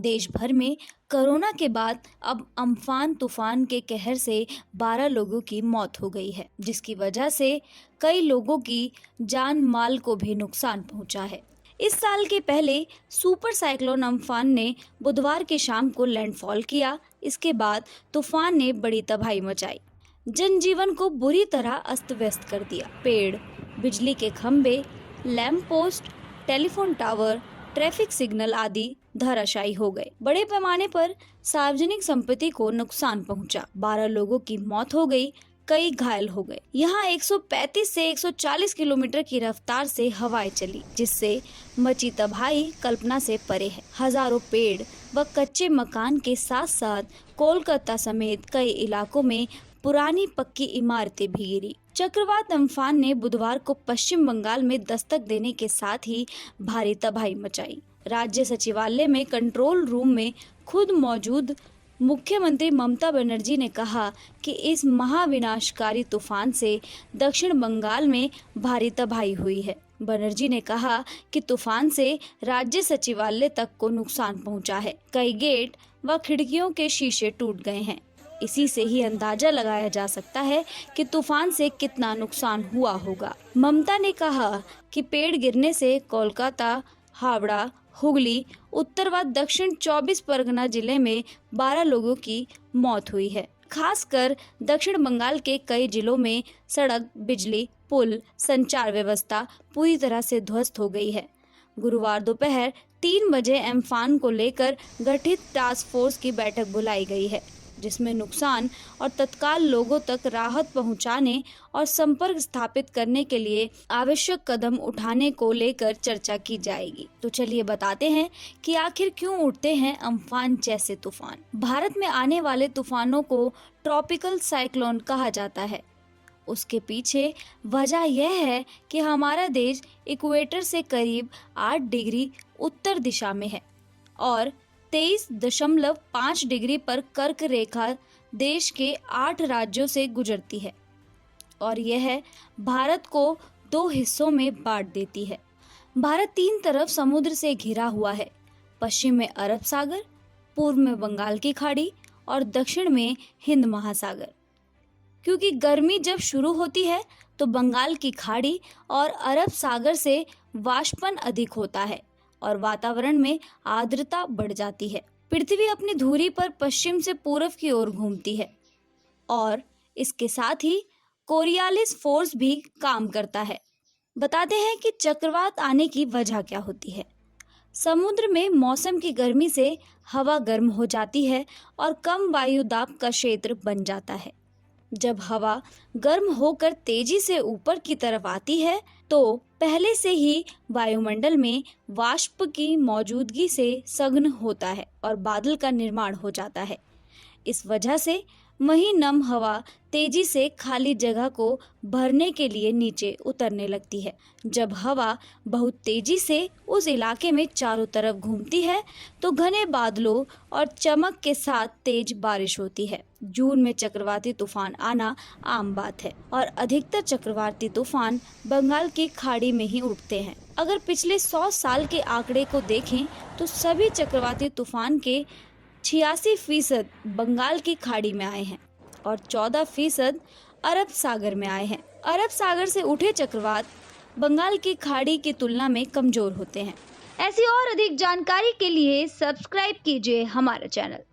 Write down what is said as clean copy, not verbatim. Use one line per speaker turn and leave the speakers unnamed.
देश भर में कोरोना के बाद अब अम्फान तूफान के कहर से 12 लोगों की मौत हो गई है, जिसकी वजह से कई लोगों की जान माल को भी नुकसान पहुंचा है। इस साल के पहले सुपर साइक्लोन अम्फान ने बुधवार की शाम को लैंडफॉल किया। इसके बाद तूफान ने बड़ी तबाही मचाई, जनजीवन को बुरी तरह अस्त व्यस्त कर दिया। पेड़, बिजली के खंभे, lamp post, telephone tower, traffic signal आदि धराशायी हो गए। बड़े पैमाने पर सार्वजनिक संपत्ति को नुकसान पहुंचा। 12 लोगों की मौत हो गई, कई घायल हो गए। यहाँ 135 से 140 किलोमीटर की रफ्तार से हवाएं चली, जिससे मची तबाही कल्पना से परे है। हजारों पेड़ व कच्चे मकान के साथ साथ कोलकाता समेत कई इलाकों में पुरानी पक्की इमारतें भी गिरी। चक्रवात अम्फान ने बुधवार को पश्चिम बंगाल में दस्तक देने के साथ ही भारी तबाही मचाई। राज्य सचिवालय में कंट्रोल रूम में खुद मौजूद मुख्यमंत्री ममता बनर्जी ने कहा कि इस महाविनाशकारी तूफान से दक्षिण बंगाल में भारी तबाही हुई है। बनर्जी ने कहा कि तूफान से राज्य सचिवालय तक को नुकसान पहुंचा है। कई गेट व खिड़कियों के शीशे टूट गए हैं। इसी से ही अंदाजा लगाया जा सकता है कि तूफान से कितना नुकसान हुआ होगा। ममता ने कहा कि पेड़ गिरने से कोलकाता, हावड़ा, हुगली, उत्तर व दक्षिण 24 परगना जिले में 12 लोगों की मौत हुई है। खासकर दक्षिण बंगाल के कई जिलों में सड़क, बिजली, पुल, संचार व्यवस्था पूरी तरह से ध्वस्त हो गई है। गुरुवार दोपहर 3 बजे अम्फान को लेकर गठित टास्क फोर्स की बैठक बुलाई गई है, जिसमें नुकसान और तत्काल लोगों तक राहत पहुंचाने और संपर्क स्थापित करने के लिए आवश्यक कदम उठाने को लेकर चर्चा की जाएगी। तो चलिए बताते हैं कि आखिर क्यों उठते हैं अम्फान जैसे तूफान। भारत में आने वाले तूफानों को ट्रॉपिकल साइक्लोन कहा जाता है। उसके पीछे वजह यह है कि हमारा देश इक्वेटर से करीब 8 डिग्री उत्तर दिशा में है और 23.5 डिग्री पर कर्क रेखा देश के 8 राज्यों से गुजरती है और यह भारत को 2 हिस्सों में बांट देती है। भारत 3 तरफ समुद्र से घिरा हुआ है। पश्चिम में अरब सागर, पूर्व में बंगाल की खाड़ी और दक्षिण में हिंद महासागर। क्योंकि गर्मी जब शुरू होती है तो बंगाल की खाड़ी और अरब सागर से वाष्पन अधिक होता है और वातावरण में आर्द्रता बढ़ जाती है। पृथ्वी अपनी धुरी पर पश्चिम से पूर्व की ओर घूमती है और इसके साथ ही कोरियालिस फोर्स भी काम करता है। बताते हैं कि चक्रवात आने की वजह क्या होती है। समुद्र में मौसम की गर्मी से हवा गर्म हो जाती है और कम वायु दाब का क्षेत्र बन जाता है। जब हवा गर्म होकर तेजी से ऊपर की तरफ आती है तो पहले से ही वायुमंडल में वाष्प की मौजूदगी से सघन होता है और बादल का निर्माण हो जाता है। इस वजह से महीन नम हवा तेजी से खाली जगह को भरने के लिए नीचे उतरने लगती है। जब हवा बहुत तेजी से उस इलाके में चारों तरफ घूमती है तो घने बादलों और चमक के साथ तेज बारिश होती है। जून में चक्रवाती तूफान आना आम बात है और अधिकतर चक्रवाती तूफान बंगाल की खाड़ी में ही उठते हैं। अगर पिछले 100 साल के आंकड़े को देखें तो सभी चक्रवाती तूफान के 86% बंगाल की खाड़ी में आए हैं और 14% अरब सागर में आए हैं। अरब सागर से उठे चक्रवात बंगाल की खाड़ी की तुलना में कमजोर होते हैं। ऐसी और अधिक जानकारी के लिए सब्सक्राइब कीजिए हमारा चैनल।